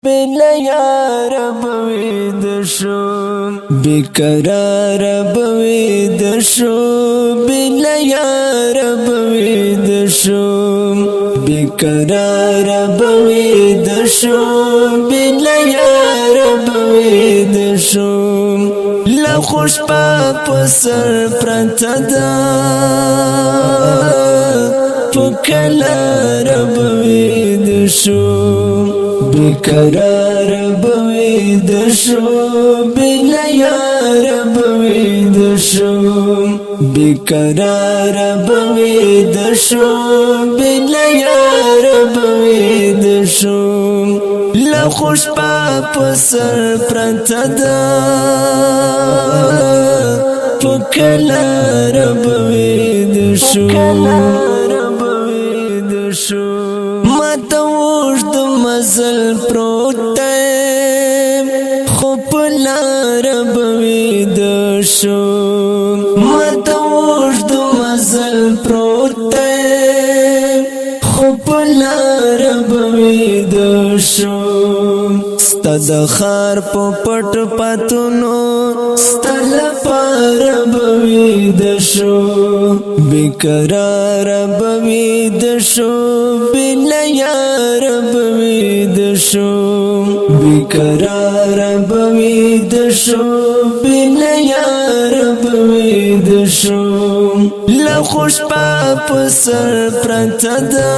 بلا یار بوید شو بیقرار بوید شو بلا یار بوید شو بیقرار بوید شو بلا یار بوید شو لخوش پا سر پرتدا پکلار بوید شو بیقرار بوید شو بلا یار بوید شو بیقرار بوید شو بلا یار بوید شو لخوش پا سر پرتدا پکلار بوید شو مزل پروت خو پلار بوید شو متوجد مزل پروت خو پلار بوید شو ستد خار په پټ پاتونو ستل پار بوید شو بیقرار بوید شو بلا یار بوید شو بیقرار بوید شو بلا یار بوید شو لخوش پا سر پرتدا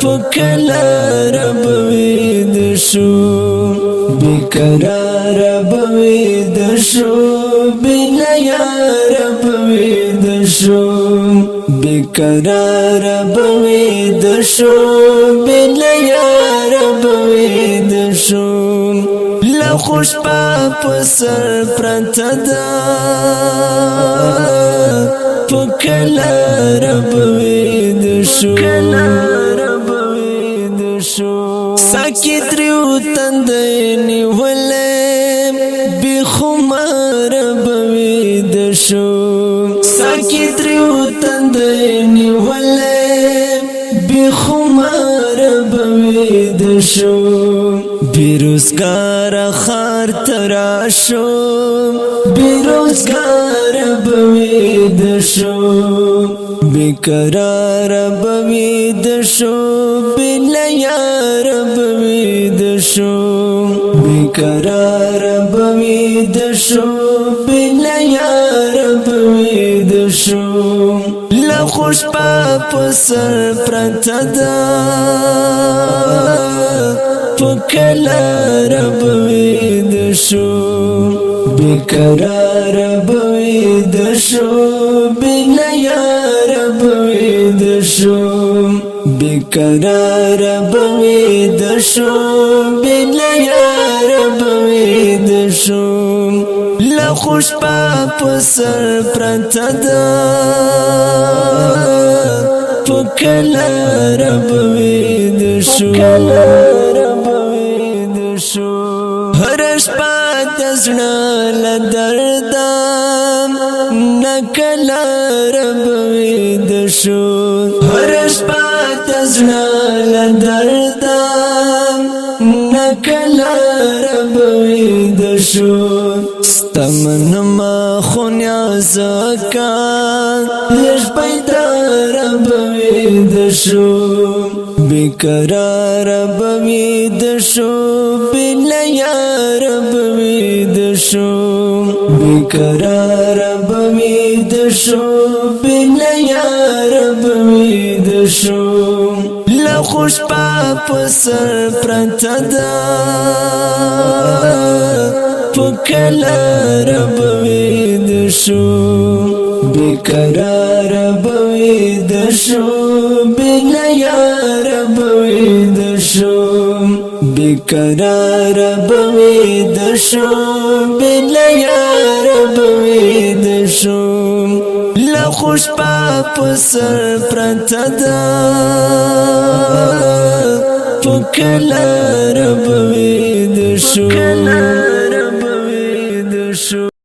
پکلار بوید شو بیقرار بوید شو بلا یار بوید شو بیقرار بوید شو بلا یار بوید شو لخوش پا سر پرتدا پکلار بوید شو ساکی تریو تندینی ولیم بی خمار بوید شو ساکی تریو تندینی ولیم بی خمار بوید شو بیروزگار خار تراشو بیروزگار بوید شو بیقرار بوید شو بلا یار بوید شو بیقرار بوید شو بلا یار بوید شو لخوش پا سر پرتدا پکلار بوید شو بیقرار بوید شو بلا یار بوید شو بیقرار بوید شو بلا یار بوید شو لخوش پا سر پرتدا پکلار بوید شو هرش پات زړه لدردم نکلار بوید شو هرش پات زړه لدردم نکلار بوید شو ستمن ما خونیا زکان لش بیدار بوید شو بیقرار بوید شو بلا یار بوید شو بیقرار بوید شو بلا یار بوید شو لخوش پا سر پرتدا پکلار بوید شو بیقرار بوید شو بلا یار بوید شو بیقرار بوید شو بلا یار بوید شو لخوش پا سر پرتدا پکلار بوید شو